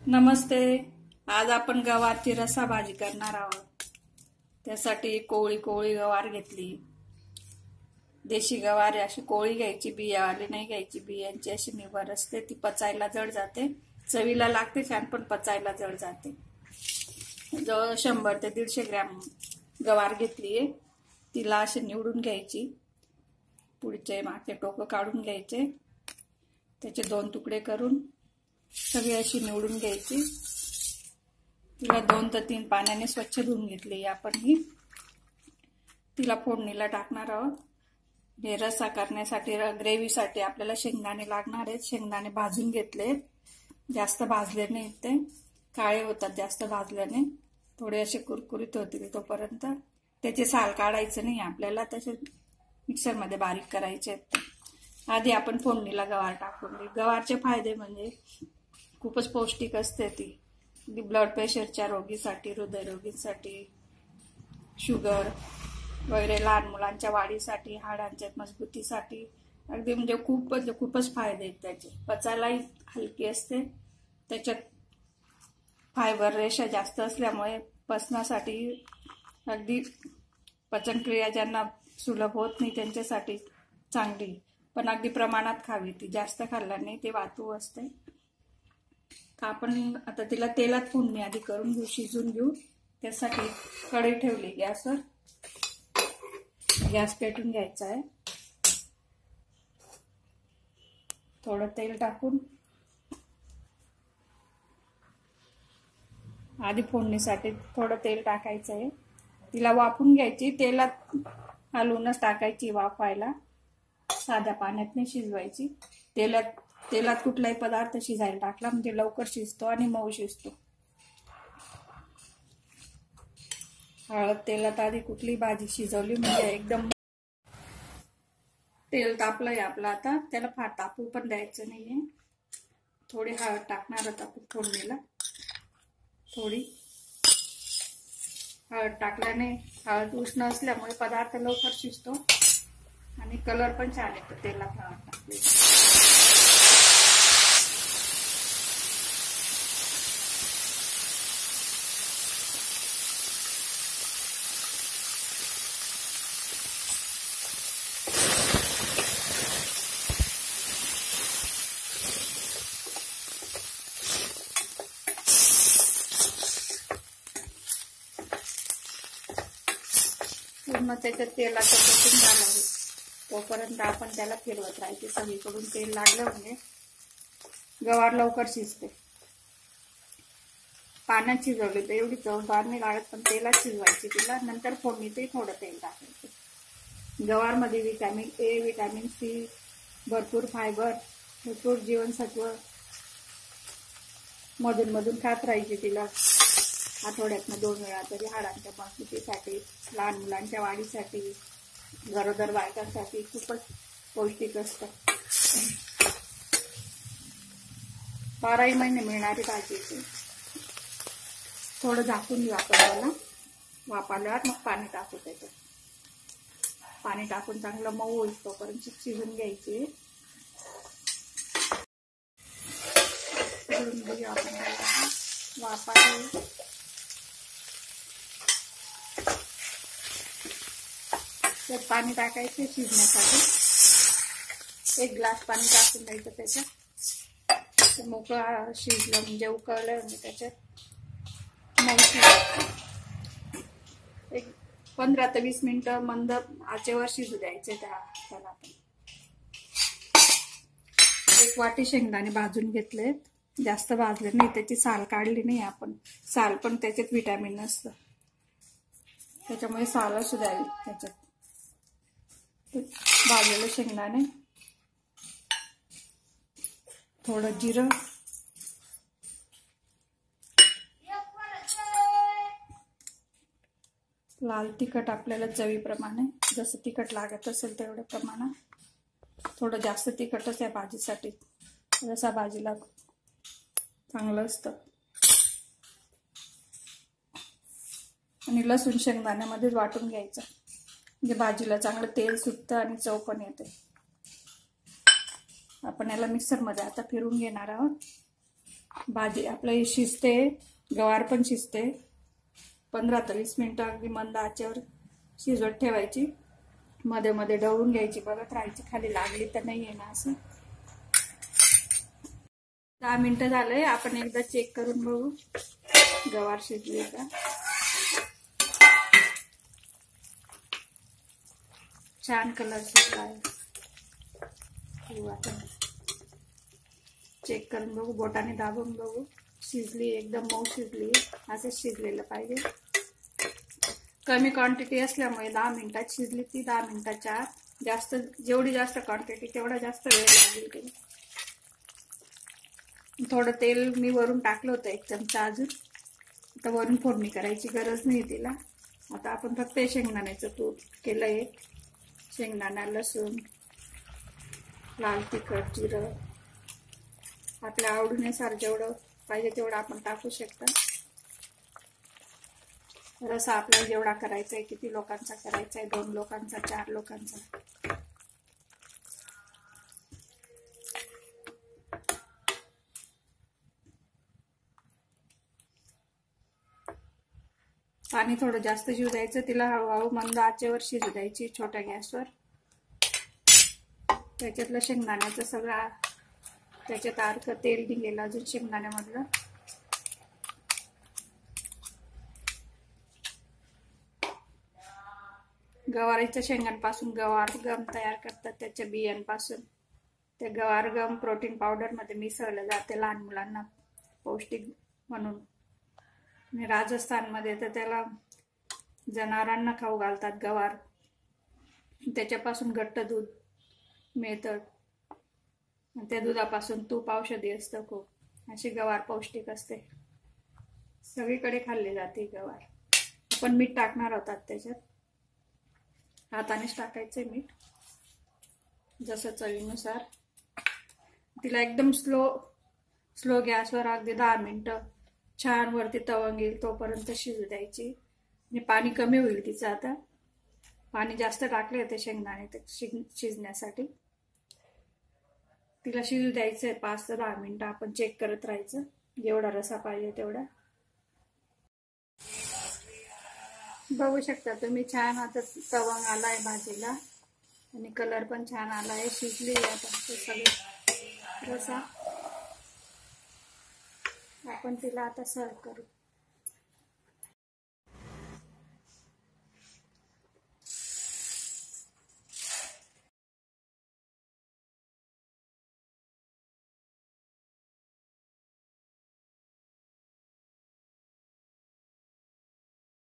नमस्ते. आज आपण गवारची रस्सा भाजी करणार आहोत. त्यासाठी कोवळी कोवळी गवार घेतली. देशी गवार अशी कोवळी घ्यायची, बियावाली नाही घ्यायची. बियांची अशी निबर असते, ती पचायला जड जाते. चवीला लागते छान, पण पचायला जड जाते. जवळ 100 ते 150 ग्रॅम गवार घेतलीये. तिला अशी निवडून घ्यायची. पुढचे मागचे टोकं काढून घ्यायचे. त्याचे 2 तुकडे करून सगळी अशी निवडून घ्यायची. तिला 2 ते 3 पाण्याने स्वच्छ धुवून घेतली. आपण ही तिला फोडणीला टाकणार आहोत. हे रस्सा करण्यासाठी ग्रेव्हीसाठी आपल्याला शेंगदाणे लागणार आहेत. शेंगदाणे भाजून घेतले, जास्त भाजले नाहीत, ते काळे होतात जास्त भाजल्याने. थोडे असे कुरकुरीत होतील तोपर्यंत. त्याचे साल काढायचं नाही आपल्याला, तसे मिक्सरमध्ये बारीक करायचे आहेत. आधी आपण फोडणीला गवार टाकून घेऊ. गवारचे फायदे म्हणजे खूपच पौष्टिक असते. ती ब्लड प्रेशरच्या रोगीसाठी, हृदयरोगींसाठी, शुगर वगैरे, लहान मुलांच्या वाढीसाठी, हाडांच्या मजबूतीसाठी अगदी म्हणजे खूपच फायदे आहेत त्याचे. पचायलाही हलकी असते. त्याच्यात फायबर रेषा जास्त असल्यामुळे पचनासाठी अगदी पचनक्रिया ज्यांना सुलभ होत नाही त्यांच्यासाठी चांगली, पण अगदी प्रमाणात खावी. ती जास्त खाल्ल्याने ते वातू असते. तर आपण आता तिला तेलात फोडणी आधी करून घेऊ, शिजून घेऊ. त्यासाठी कढई ठेवली गॅसवर. गॅस पेटून घ्यायचा आहे. थोडं तेल टाकून आधी फोडणीसाठी थोडं तेल टाकायचं आहे. तिला वाफून घ्यायची. तेलात हलवूनच टाकायची वाफायला. साध्या पाण्यात नाही शिजवायची. तेलात कुठलाही पदार्थ शिजायला टाकला म्हणजे लवकर शिजतो आणि मऊ शिजतो. हळद तेलात आधी कुठली भाजी शिजवली म्हणजे एकदम. तेल तापलंय आपलं आता. त्याला फार तापू पण द्यायचं नाहीये. थोडी हळद टाकणार आहोत आपण फोडणीला. थोडी हळद टाकल्याने हळद उष्ण असल्यामुळे पदार्थ लवकर शिजतो आणि कलर पण छान येतो तेलात हळद टाकली. पूर्ण त्याच्यात तेलाचं कोटिंग झालं आहे तोपर्यंत आपण त्याला फिरवत राहायचे. सगळीकडून तेल लागलं म्हणजे गवार लवकर शिजते. पाण्यात शिजवली तर एवढी चवदार नाही लागत, पण तेलात शिजवायची तिला. नंतर फोडणीतही थोडं तेल टाकायचं. गवारमध्ये विटॅमिन ए, विटॅमिन सी, भरपूर फायबर, भरपूर जीवनसत्व. मधून मधून खात राहायची तिला. आठवड्यातनं 2 वेळा तरी. हाडांच्या मजबूतीसाठी, लहान मुलांच्या वाढीसाठी, गरोदर बायकांसाठी खूपच पौष्टिक असतं. 12ही महिने मिळणारी भाजी. थोडं झाकून घेऊ आपण त्याला. वाफाल्यावर मग पाणी टाकू त्याच्यात. पाणी टाकून चांगलं मऊ होईल तोपर्यंत शिजून घ्यायची. शिजून घेऊ आपण वाफाला. त्यात पाणी टाकायचे शिजण्यासाठी. 1 ग्लास पाणी टाकून द्यायचं त्याच्यात. मोकळं शिजलं म्हणजे उकळलं म्हणजे त्याच्यात मऊ शिजलं. एक 15 ते 20 मिनिटं मंद आचेवर शिजू द्यायचे त्याला. आपण 1 वाटी शेंगदाणे भाजून घेतलेत. जास्त भाजले नाही, त्याची साल काढली नाही आपण. साल पण त्याच्यात विटॅमिन नसतं, त्याच्यामुळे साल असू द्यावी त्याच्यात. भाजलेलं शेंगदाणे, थोडं जिरं, लाल तिखट आपल्याला चवीप्रमाणे, जसं तिखट लागत असेल तेवढ्या प्रमाणात. थोडं जास्त तिखटच आहे भाजीसाठी. रस्सा भाजीला चांगलं असतं. आणि लसूण शेंगदाण्यामध्येच वाटून घ्यायचं म्हणजे भाजीला चांगलं तेल सुटतं आणि चव पण येते. आपण याला मिक्सरमध्ये आता फिरून घेणार आहोत. भाजी आपलं शिजते, गवार पण शिजते. 15 ते 20 मिनिटं अगदी मंद आचेवर शिजवत ठेवायची. मध्ये मध्ये ढवळून घ्यायची, बघत राहायची खाली लागली तर नाही आहे ना असं. 10 मिनिटं झालंय, आपण एकदा चेक करून बघू गवार शिजली का. छान कलर सुटला आहे. आता चेक करून बघू, बोटाने दाबून बघू. शिजली, एकदम मऊ शिजली. असंच शिजलेलं पाहिजे. कमी क्वांटिटी असल्यामुळे 10 मिनिटात शिजली ती. 10 मिनिटाच्या आत जास्त, जेवढी जास्त क्वांटिटी तेवढा जास्त वेळ लागेल तिला. थोडं तेल मी वरून टाकलं होतं, 1 चमचा अजून. आता वरून फोडणी करायची गरज नाही तिला. आता आपण फक्त शेंगदाण्याचं तूप केलंय. शेंगदाणा, लसूण, लाल तिखट, जिरं आपल्या आवडीनुसार जेवढं पाहिजे तेवढं आपण टाकू शकता. रस्सा आपल्याला जेवढा करायचा आहे, किती लोकांचा करायचा आहे, 2 लोकांचा, 4 लोकांचा. पाणी थोडं जास्त शिजू द्यायचं. तिला हळूहळू मंद आचेवर शिजू द्यायची, छोट्या गॅसवर. त्याच्यातलं शेंगदाण्याचं सगळं त्याच्यात अर्क तेल निघेल अजून शेंगदाण्यामधलं. गवारीच्या शेंगांपासून गवार गम तयार करतात, त्याच्या बियांपासून. ते गवार गम प्रोटीन पावडर मध्ये मिसळलं जाते लहान मुलांना पौष्टिक म्हणून. आणि राजस्थानमध्ये तर त्याला जनावरांना खाऊ घालतात गवार. त्याच्यापासून घट्ट दूध मिळतं. त्या दुधापासून तूप औषधी असतं खूप. अशी गवार पौष्टिक असते. सगळीकडे खाल्ली जाते गवार. आपण मीठ टाकणार आहोत त्याच्यात. हातानेच टाकायचंय मीठ, जसं चवीनुसार. तिला एकदम स्लो गॅसवर अगदी 10 मिनिटं छान वरती तवंग येईल तोपर्यंत शिजू द्यायची. आणि पाणी कमी होईल तिचं. आता पाणी जास्त टाकले होते शेंगदाणे शिजण्यासाठी. तिला शिजू द्यायचंय 5 ते 10 मिनिटं. आपण चेक करत राहायचं जेवढा रसा पाहिजे तेवढा. बघू शकता तुम्ही, छान आता तवंग आलाय भाजीला आणि कलर पण छान आलाय. शिजली आता सगळे रसा. आपण तिला आता सर्व करू.